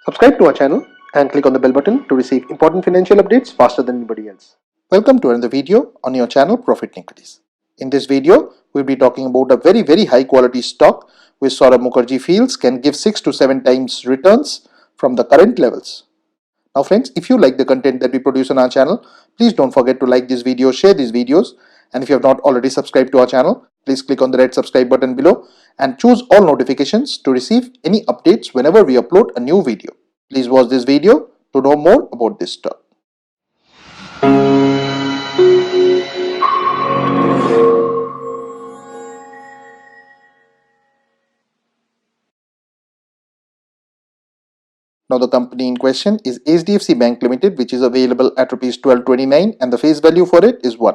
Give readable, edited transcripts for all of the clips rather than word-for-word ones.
Subscribe to our channel and click on the bell button to receive important financial updates faster than anybody else. Welcome to another video on your channel Profit Equities. In this video, we'll be talking about a very high quality stock which Saurabh Mukherjea feels can give 6 to 7 times returns from the current levels. Now friends, if you like the content that we produce on our channel, please don't forget to like this video, share these videos, and if you have not already subscribed to our channel, please click on the red subscribe button below and choose all notifications to receive any updates whenever we upload a new video. Please watch this video to know more about this stock. Now the company in question is HDFC Bank Limited, which is available at Rs 1229 and the face value for it is 1.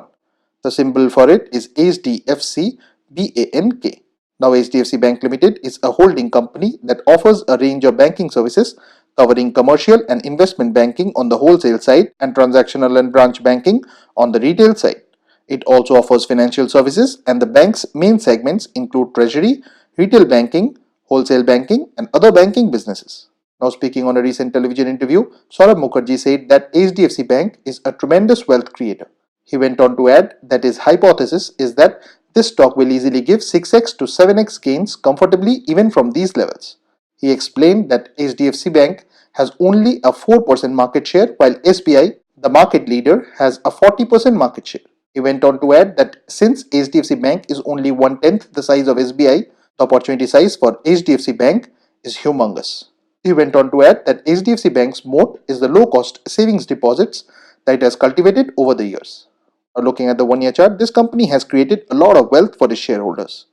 The symbol for it is HDFC BANK. Now HDFC Bank Limited is a holding company that offers a range of banking services covering commercial and investment banking on the wholesale side and transactional and branch banking on the retail side. It also offers financial services, and the bank's main segments include treasury, retail banking, wholesale banking and other banking businesses. Now speaking on a recent television interview, Saurabh Mukherjea said that HDFC Bank is a tremendous wealth creator. He went on to add that his hypothesis is that this stock will easily give 6x to 7x gains comfortably even from these levels. He explained that HDFC Bank has only a 4% market share while SBI, the market leader, has a 40% market share. He went on to add that since HDFC Bank is only 1/10 the size of SBI, the opportunity size for HDFC Bank is humongous. He went on to add that HDFC Bank's moat is the low-cost savings deposits that it has cultivated over the years. Now looking at the one-year chart, this company has created a lot of wealth for its shareholders.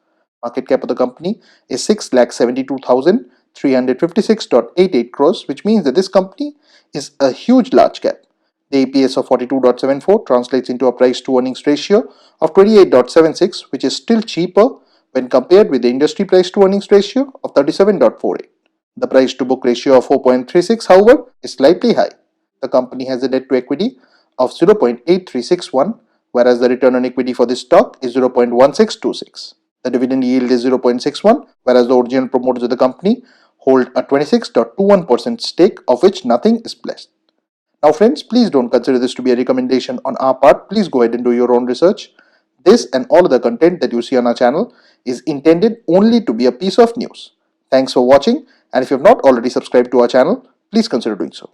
Market cap of the company is 6,72,356.88 crores, which means that this company is a huge large cap. The EPS of 42.74 translates into a price to earnings ratio of 28.76, which is still cheaper when compared with the industry price to earnings ratio of 37.48. The price to book ratio of 4.36, however, is slightly high. The company has a debt to equity of 0.8361, whereas the return on equity for this stock is 0.1626. The dividend yield is 0.61, whereas the original promoters of the company hold a 26.21% stake, of which nothing is pledged. Now friends, please don't consider this to be a recommendation on our part. Please go ahead and do your own research. This and all of the content that you see on our channel is intended only to be a piece of news. Thanks for watching, and if you have not already subscribed to our channel, please consider doing so.